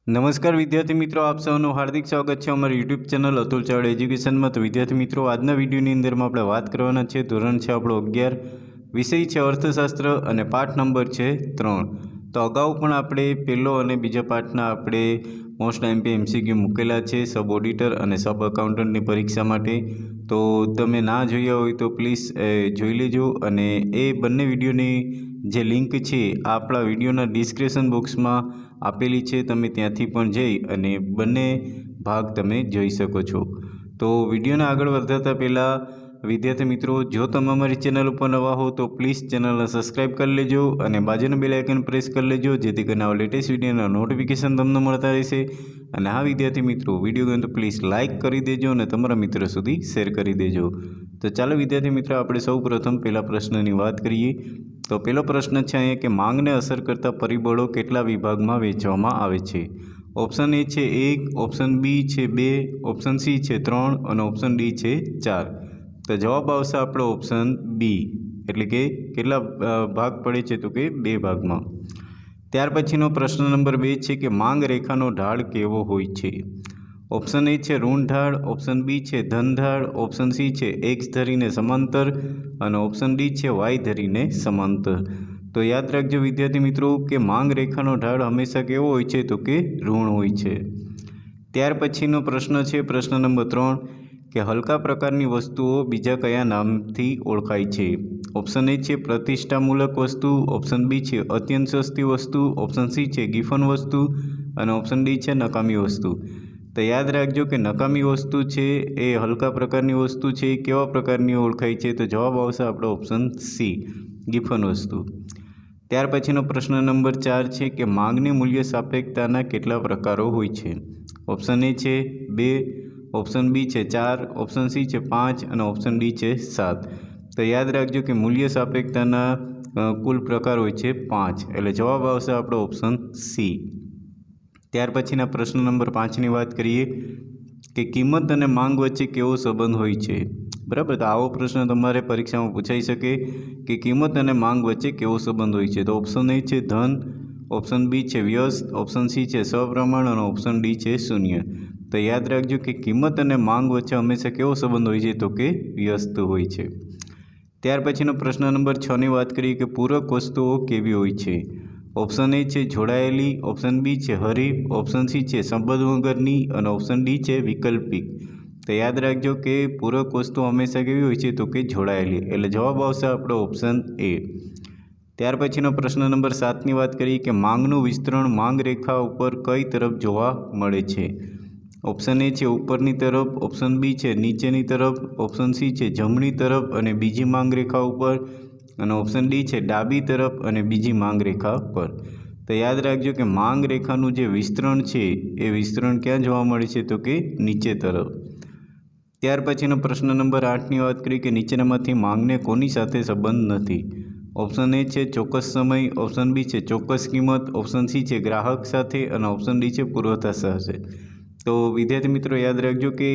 નમસ્કાર વિદ્યાર્થી મિત્રો, આપ સૌનું હાર્દિક સ્વાગત છે અમારી યુટ્યુબ ચેનલ અતુલ ચાવડા એજ્યુકેશનમાં। તો વિદ્યાર્થી મિત્રો, આજના વિડીયોની અંદરમાં આપણે વાત કરવાના છે ધોરણ છે આપણો 11, વિષય છે અર્થશાસ્ત્ર અને પાઠ નંબર છે 3। તો અગાઉ પણ આપણે પહેલો અને બીજા પાઠના આપણે મોસ્ટ એમપી એમસીક્યુ મૂકેલા છે સબ ઓડિટર અને સબ અકાઉન્ટન્ટની પરીક્ષા માટે। તો તમે ના જોયા હોય તો પ્લીઝ જોઈ લેજો, અને એ બંને વિડીયોની જે લિંક છે આપણા વિડીયોના ડિસ્ક્રિપ્શન બોક્સમાં આપેલી છે, તમે ત્યાંથી પણ જઈ અને બંને ભાગ તમે જોઈ શકો છો। તો વિડીયોને આગળ વધારતા પહેલાં વિદ્યાર્થી મિત્રો, જો તમે અમારી ચેનલ ઉપર નવા હો તો પ્લીઝ ચેનલને સબસ્ક્રાઈબ કરી લેજો અને બાજુનું બેલ આઇકન પ્રેસ કરી લેજો, જેથી કરીને આવા લેટેસ્ટ વિડીયોના નોટિફિકેશન તમને મળતા રહેશે। અને હા વિદ્યાર્થી મિત્રો, વિડીયો ગમે તો પ્લીઝ લાઇક કરી દેજો અને તમારા મિત્રો સુધી શેર કરી દેજો। તો ચાલો વિદ્યાર્થી મિત્રો, આપણે સૌ પ્રથમ પહેલા પ્રશ્નની વાત કરીએ। તો પહેલો પ્રશ્ન છે અહીંયા કે માંગને અસર કરતા પરિબળો કેટલા વિભાગમાં વહેંચવામાં આવે છે? ઓપ્શન એ છે 1, ઓપ્શન બી છે 2, ઓપ્શન સી છે 3 અને ઓપ્શન ડી છે 4। તો જવાબ આવશે આપણો ઓપ્શન બી, એટલે કે કેટલા ભાગ પડે છે? તો કે 2 ભાગમાં। ત્યાર પછીનો પ્રશ્ન નંબર 2 છે કે માંગ રેખાનો ઢાળ કેવો હોય છે? ઓપ્શન એ છે ઋણ ઢાળ, ઓપ્શન બી છે ધન ઢાળ, ઓપ્શન સી છે એક્સ ધરીને સમાંતર અને ઓપ્શન ડી છે વાય ધરીને સમાંતર। તો યાદ રાખજો વિદ્યાર્થી મિત્રો કે માંગ રેખાનો ઢાળ હંમેશા કેવો હોય છે? તો કે ઋણ હોય છે। ત્યાર પછીનો પ્રશ્ન છે પ્રશ્ન નંબર 3 કે હલકા પ્રકારની વસ્તુઓ બીજા કયા નામથી ઓળખાય છે? ઓપ્શન એ છે પ્રતિષ્ઠામૂલક વસ્તુ, ઓપ્શન બી છે અત્યંત સસ્તી વસ્તુ, ઓપ્શન સી છે ગિફન વસ્તુ અને ઓપ્શન ડી છે નકામી વસ્તુ। તો યાદ રાખજો કે નકામી વસ્તુ છે એ હલકા પ્રકારની વસ્તુ છે, કેવા પ્રકારની ઓળખાય છે? તો જવાબ આવશે આપણો ઓપ્શન સી, ગિફન વસ્તુ। ત્યાર પછીનો પ્રશ્ન નંબર 4 છે કે માંગની મૂલ્ય સાપેક્ષતાના કેટલા પ્રકારો હોય છે? ઓપ્શન એ છે 2, ઓપ્શન બી છે 4, ઓપ્શન સી છે 5 અને ઓપ્શન ડી છે 7। તો યાદ રાખજો કે મૂલ્ય સાપેક્ષતાના કુલ પ્રકાર હોય છે 5, એટલે જવાબ આવશે આપણો ઓપ્શન સી। ત્યાર પછીના પ્રશ્ન નંબર 5ની વાત કરીએ કે કિંમત અને માંગ વચ્ચે કેવો સંબંધ હોય છે? બરાબર, તો આવો પ્રશ્ન તમારે પરીક્ષામાં પૂછાઈ શકે કે કિંમત અને માંગ વચ્ચે કેવો સંબંધ હોય છે? તો ઓપ્શન એ છે ધન, ઓપ્શન બી છે વ્યસ્ત, ઓપ્શન સી છે સપ્રમાણ અને ઓપ્શન ડી છે શૂન્ય। તો યાદ રાખજો કે કિંમત અને માંગ વચ્ચે હંમેશા કેવો સંબંધ હોય છે? તો કે વ્યસ્ત હોય છે। ત્યાર પછીનો પ્રશ્ન નંબર 6ની વાત કરીએ કે પૂરક વસ્તુઓ કેવી હોય છે? ઓપ્શન એ છે જોડાયેલી, ઓપ્શન બી છે હરીફ, ઓપ્શન સી છે સંબંધ વગરની અને ઓપ્શન ડી છે વૈકલ્પિક। તો યાદ રાખજો કે પૂરક વસ્તુ હંમેશા કેવી હોય છે? તો કે જોડાયેલી, એટલે જવાબ આવશે આપણો ઓપ્શન એ। ત્યાર પછીનો પ્રશ્ન નંબર 7ની વાત કરીએ કે માંગનું વિસ્તરણ માંગ રેખા ઉપર કઈ તરફ જોવા મળે છે? ઓપ્શન એ છે ઉપરની તરફ, ઓપ્શન બી છે નીચેની તરફ, ઓપ્શન સી છે જમણી તરફ અને બીજી માંગ રેખા ઉપર અને ઓપ્શન ડી છે ડાબી તરફ અને બીજી માંગ રેખા પર। તો યાદ રાખજો કે માંગ રેખાનું જે વિસ્તરણ છે એ વિસ્તરણ ક્યાં જોવા મળે છે? તો કે નીચે તરફ। ત્યાર પછીનો પ્રશ્ન નંબર 8ની વાત કરીએ કે નીચેનામાંથી માંગને કોની સાથે સંબંધ નથી? ઓપ્શન એ છે ચોક્કસ સમય, ઓપ્શન બી છે ચોક્કસ કિંમત, ઓપ્શન સી છે ગ્રાહક સાથે અને ઓપ્શન ડી છે પુરવઠા સાથે। તો વિદ્યાર્થી મિત્રો યાદ રાખજો કે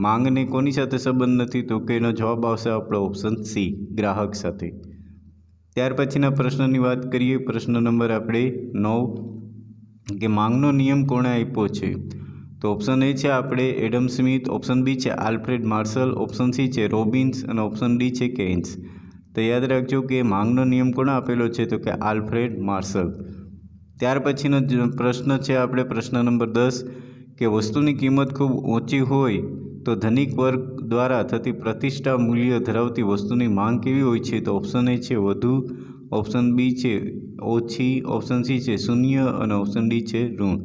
માંગને કોની સાથે સંબંધ નથી? તો કે એનો જવાબ આવશે આપણો ઓપ્શન સી, ગ્રાહક સાથે। ત્યાર પછીના પ્રશ્નની વાત કરીએ પ્રશ્ન નંબર આપણે 9 કે માંગનો નિયમ કોણે આપ્યો છે? તો ઓપ્શન એ છે આપણે એડમ સ્મિથ, ઓપ્શન બી છે આલ્ફ્રેડ માર્શલ, ઓપ્શન સી છે રોબિન્સ અને ઓપ્શન ડી છે કેન્સ। તો યાદ રાખજો કે માંગનો નિયમ કોણે આપેલો છે? તો કે આલ્ફ્રેડ માર્શલ। ત્યાર પછીનો પ્રશ્ન છે આપણે પ્રશ્ન નંબર 10 કે વસ્તુની કિંમત ખૂબ ઊંચી હોય તો ધનિક વર્ગ દ્વારા થતી પ્રતિષ્ઠા મૂલ્ય ધરાવતી વસ્તુની માંગ કેવી હોય છે? તો ઓપ્શન એ છે વધુ, ઓપ્શન બી છે ઓછી, ઓપ્શન સી છે શૂન્ય અને ઓપ્શન ડી છે ઋણ।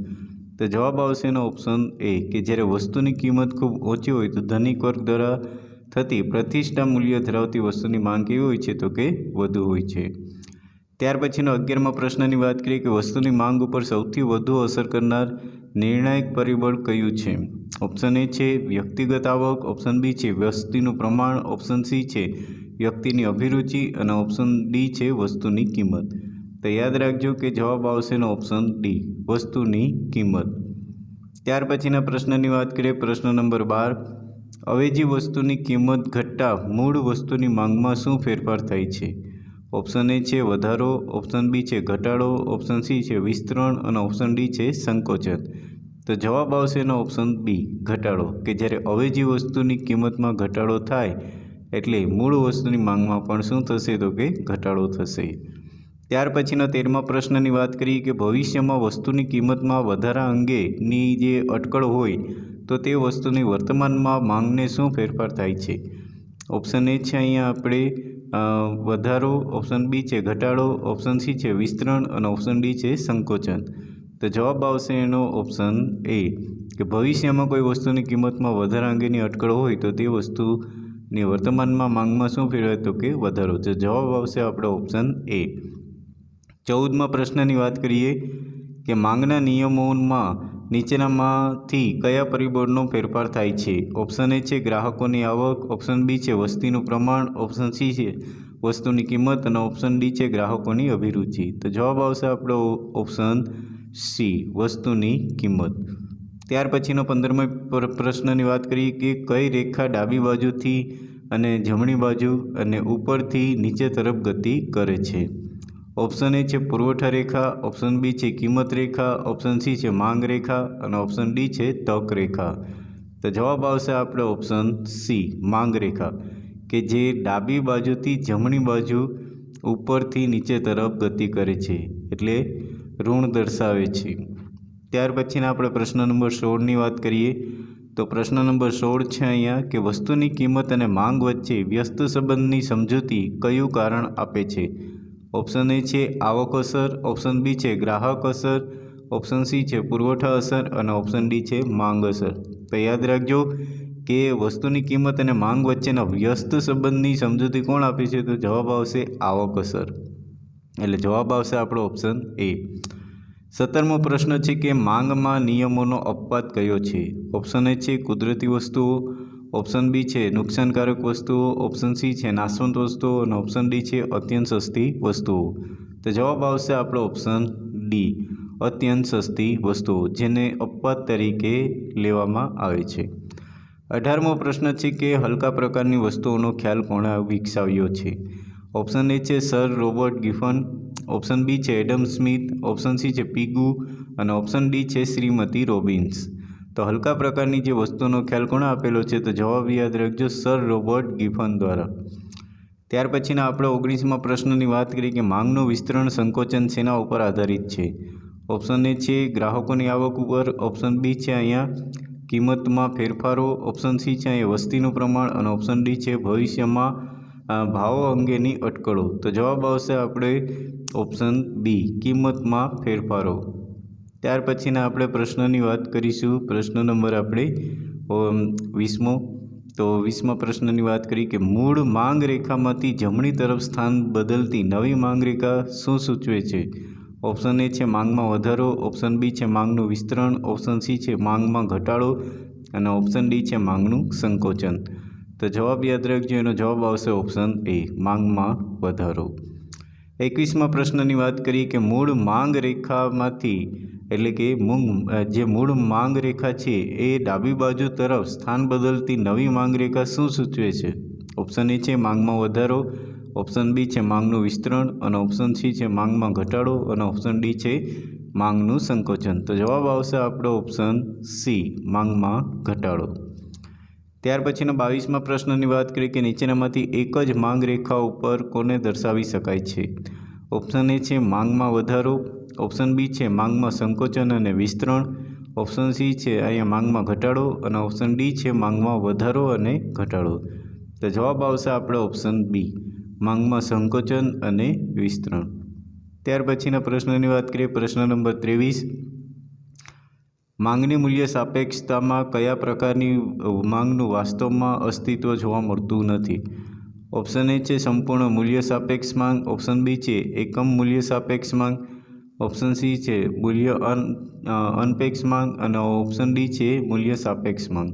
તો જવાબ આવશે એનો ઓપ્શન એ, કે જ્યારે વસ્તુની કિંમત ખૂબ ઓછી હોય તો ધનિક વર્ગ દ્વારા થતી પ્રતિષ્ઠા મૂલ્ય ધરાવતી વસ્તુની માંગ કેવી હોય છે? તો કે વધુ હોય છે। ત્યાર પછીનો 11મા પ્રશ્નની વાત કરીએ કે વસ્તુની માંગ ઉપર સૌથી વધુ અસર કરનાર નિર્ણાયક પરિબળ કયું છે? ઓપ્શન એ છે વ્યક્તિગત આવક, ઓપ્શન બી છે વસ્તીનું પ્રમાણ, ઓપ્શન સી છે વ્યક્તિની અભિરુચિ અને ઓપ્શન ડી છે વસ્તુની કિંમત। તો યાદ રાખજો કે જવાબ આવશે એનો ઓપ્શન ડી, વસ્તુની કિંમત। ત્યાર પછીના પ્રશ્નની વાત કરીએ પ્રશ્ન નંબર 12 અવેજી વસ્તુની કિંમત ઘટતા મૂળ વસ્તુની માંગમાં શું ફેરફાર થાય છે? ઓપ્શન એ છે વધારો, ઓપ્શન બી છે ઘટાડો, ઓપ્શન સી છે વિસ્તરણ અને ઓપ્શન ડી છે સંકોચન. તો જવાબ આવશે એનો ઓપ્શન બી ઘટાડો, કે જ્યારે અવેજી વસ્તુની કિંમતમાં ઘટાડો થાય એટલે મૂળ વસ્તુની માંગમાં પણ શું થશે તો કે ઘટાડો થશે. ત્યાર પછીના 13મા પ્રશ્નની વાત કરીએ કે ભવિષ્યમાં વસ્તુની કિંમતમાં વધારા અંગેની જે અટકળ હોય તો તે વસ્તુની વર્તમાનમાં માંગને શું ફેરફાર થાય છે. ઓપ્શન એ છે અહીંયા આપણે વધારો, ઓપ્શન બી છે ઘટાડો, ઓપ્શન સી છે વિસ્તરણ અને ઓપ્શન ડી છે સંકોચન. તો જવાબ આવશે એનો ઓપ્શન એ, કે ભવિષ્યમાં કોઈ વસ્તુની કિંમતમાં વધારા અંગેની અટકળ હોય તો તે વસ્તુની વર્તમાનમાં માંગમાં શું ફેરવાય તો કે વધારો. તો જવાબ આવશે આપણો ઓપ્શન એ. 14મા પ્રશ્નની વાત કરીએ કે માંગના નિયમોમાં નીચેનામાંથી કયા પરિબળનો ફેરફાર થાય છે. ઓપ્શન એ છે ગ્રાહકોની આવક, ઓપ્શન બી છે વસ્તીનું પ્રમાણ, ઓપ્શન સી છે વસ્તુની કિંમત અને ઓપ્શન ડી છે ગ્રાહકોની અભિરુચિ. તો જવાબ આવશે આપણો ઓપ્શન સી વસ્તુની કિંમત. ત્યાર પછીનો 15મા પ્રશ્નની વાત કરીએ કે કઈ રેખા ડાબી બાજુથી અને જમણી બાજુ અને ઉપરથી નીચે તરફ ગતિ કરે છે. ઓપ્શન એ છે પુરવઠા રેખા, ઓપ્શન બી છે કિંમત રેખા, ઓપ્શન સી છે માંગ રેખા અને ઓપ્શન ડી છે તક રેખા. તો જવાબ આવશે આપણે ઓપ્શન સી માંગ રેખા, કે જે ડાબી બાજુથી જમણી બાજુ ઉપરથી નીચે તરફ ગતિ કરે છે, એટલે ઋણ દર્શાવે છે. ત્યાર પછીના આપણે પ્રશ્ન નંબર 16ની વાત કરીએ તો પ્રશ્ન નંબર 16 છે અહીંયા કે વસ્તુની કિંમત અને માંગ વચ્ચે વ્યસ્ત સંબંધની સમજૂતી કયું કારણ આપે છે. ઓપ્શન એ છે આવક અસર, ઓપ્શન બી છે ગ્રાહક અસર, ઓપ્શન સી છે પુરવઠા અસર અને ઓપ્શન ડી છે માંગ અસર. તો યાદ રાખજો કે વસ્તુની કિંમત અને માંગ વચ્ચેના વ્યસ્ત સંબંધની સમજૂતી કોણ આપે છે, તો જવાબ આવશે આવક અસર, એટલે જવાબ આવશે આપણો ઓપ્શન એ. 17મો પ્રશ્ન છે કે માંગમાં નિયમોનો અપવાદ કયો છે. ઓપ્શન એ છે કુદરતી વસ્તુઓ, ઓપ્શન બી છે નુકસાનકારક વસ્તુઓ, ઓપ્શન સી છે નાશવંત વસ્તુઓ અને ઓપ્શન ડી છે અત્યંત સસ્તી વસ્તુઓ. તો જવાબ આવશે આપણો ઓપ્શન ડી અત્યંત સસ્તી વસ્તુઓ, જેને અપવાદ તરીકે લેવામાં આવે છે. 18મો પ્રશ્ન છે કે હલકા પ્રકારની વસ્તુઓનો ખ્યાલ કોણે વિકસાવ્યો છે. ઓપ્શન એ છે sir Robert Giffen, option B છે એડમ સ્મિથ, ઓપ્શન સી છે પીગુ અને ઓપ્શન ડી છે શ્રીમતી રોબિન્સ. તો હલકા પ્રકારની જે વસ્તુનો ખ્યાલ કોણે આપેલો છે, તો જવાબ યાદ રાખજો સર રોબર્ટ ગિફન દ્વારા. ત્યાર પછીના આપણે 19મા પ્રશ્નની વાત કરીએ કે માંગનું વિસ્તરણ સંકોચન શેના ઉપર આધારિત છે. ઓપ્શન એ છે ગ્રાહકોની આવક ઉપર, ઓપ્શન બી છે અહીંયા કિંમતમાં ફેરફારો, ઓપ્શન સી છે અહીંયા વસ્તીનું પ્રમાણ અને ઓપ્શન ડી છે ભવિષ્યમાં ભાવો અંગેની અટકળો. તો જવાબ આવશે આપણે ઓપ્શન બી કિંમતમાં ફેરફારો. ત્યાર પછીના આપણે પ્રશ્નની વાત કરીશું. પ્રશ્ન નંબર આપણે 20મો. તો 20મા પ્રશ્નની વાત કરીએ કે મૂળ માંગ રેખામાંથી જમણી તરફ સ્થાન બદલતી નવી માંગ રેખા શું સૂચવે છે. ઓપ્શન એ છે માંગમાં વધારો, ઓપ્શન બી છે માંગનું વિસ્તરણ, ઓપ્શન સી છે માંગમાં ઘટાડો અને ઓપ્શન ડી છે માંગનું સંકોચન. તો જવાબ યાદ રાખજો, એનો જવાબ આવશે ઓપ્શન એ માંગમાં વધારો. 21મા પ્રશ્નની વાત કરીએ કે મૂળ માંગ રેખામાંથી એટલે કે જે મૂળ માંગ રેખા છે એ ડાબી બાજુ તરફ સ્થાન બદલતી નવી માંગ રેખા શું સૂચવે છે. ઓપ્શન એ છે માંગમાં વધારો, ઓપ્શન બી છે માંગનું વિસ્તરણ અને ઓપ્શન સી છે માંગમાં ઘટાડો અને ઓપ્શન ડી છે માંગનું સંકોચન. તો જવાબ આવશે આપણો ઓપ્શન સી માંગમાં ઘટાડો. ત્યાર પછીના 22મા પ્રશ્નની વાત કરીએ કે નીચેનામાંથી એક જ માંગ રેખા ઉપર કોને દર્શાવી શકાય છે. ઓપ્શન એ છે માંગમાં વધારો, ઓપ્શન બી છે માંગમાં સંકોચન અને વિસ્તરણ, ઓપ્શન સી છે અહીંયા માંગમાં ઘટાડો અને ઓપ્શન ડી છે માંગમાં વધારો અને ઘટાડો. તો જવાબ આવશે આપણે ઓપ્શન બી માંગમાં સંકોચન અને વિસ્તરણ. ત્યાર પછીના પ્રશ્નની વાત કરીએ પ્રશ્ન નંબર 23. માંગની મૂલ્ય સાપેક્ષતામાં કયા પ્રકારની માંગનું વાસ્તવમાં અસ્તિત્વ જોવા મળતું નથી. ઓપ્શન એ છે સંપૂર્ણ મૂલ્ય સાપેક્ષ માંગ, ઓપ્શન બી છે એકમ મૂલ્ય સાપેક્ષ માંગ, ઓપ્શન સી છે મૂલ્ય અનપેક્ષ માંગ અને ઓપ્શન ડી છે મૂલ્ય સાપેક્ષ માંગ.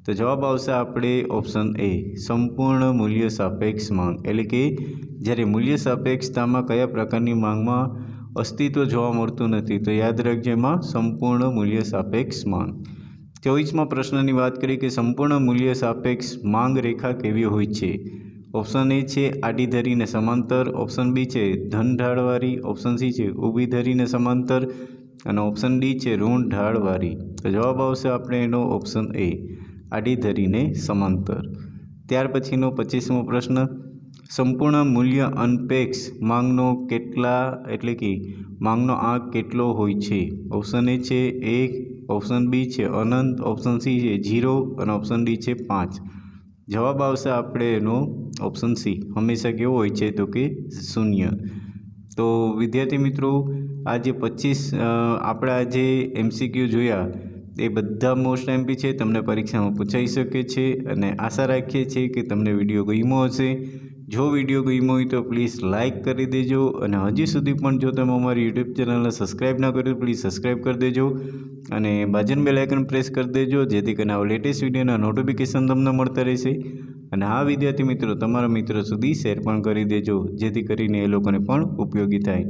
તો જવાબ આવશે આપણે ઓપ્શન એ સંપૂર્ણ મૂલ્ય સાપેક્ષ માંગ, એટલે કે જ્યારે મૂલ્ય સાપેક્ષતામાં કયા પ્રકારની માંગમાં અસ્તિત્વ જોવા મળતું નથી, તો યાદ રાખજો એમાં સંપૂર્ણ મૂલ્ય સાપેક્ષ માંગ. 24મા પ્રશ્નની વાત કરીએ કે સંપૂર્ણ મૂલ્ય સાપેક્ષ માંગ રેખા કેવી હોય છે. ઓપ્શન એ છે આડી ધરીને સમાંતર, ઓપ્શન બી છે ધન ઢાળવાળી, ઓપ્શન સી છે ઊભી ધરીને સમાંતર અને ઓપ્શન ડી છે ઋણ ઢાળવાળી. તો જવાબ આવશે આપણે એનો ઓપ્શન એ આડી ધરીને સમાંતર. ત્યાર પછીનો 25મો પ્રશ્ન, સંપૂર્ણ મૂલ્ય અનપેક્ષ માંગનો કેટલા એટલે કે માંગનો આંક કેટલો હોય છે? ઓપ્શન એ છે 1, ઓપ્શન બી છે અનંત, ઓપ્શન સી છે 0 અને ઓપ્શન ડી છે 5. જવાબ આવશે આપણે એનો ઓપ્શન સી હંમેશા કેવો હોય છે તો કે 0. તો વિદ્યાર્થી મિત્રો આ જે 25 આપણા જે MCQ જોયા એ બધા મોસ્ટ એમપી છે, તમને પરીક્ષામાં પૂછાઈ શકે છે અને આશા રાખીએ છીએ કે તમને વિડીયો ગમ્યો હશે. જો વિડીયો ગમ્યો હોય તો પ્લીઝ લાઇક કરી દેજો અને હજી સુધી પણ જો તમે અમારી યુટ્યુબ ચેનલને સબસ્ક્રાઈબ ના કર્યું પ્લીઝ સબસ્ક્રાઈબ કરી દેજો અને બાજુનું બેલ આઇકન પ્રેસ કરી દેજો, જેથી કરીને આવા લેટેસ્ટ વિડીયોના નોટિફિકેશન તમને મળતા રહેશે. અને આ વિદ્યાર્થી મિત્રો તમારા મિત્રો સુધી શેર પણ કરી દેજો, જેથી કરીને એ લોકોને પણ ઉપયોગી થાય.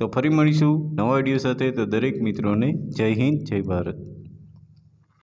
તો ફરી મળીશું નવા વિડીયો સાથે. તો દરેક મિત્રોને જય હિન્દ, જય ભારત.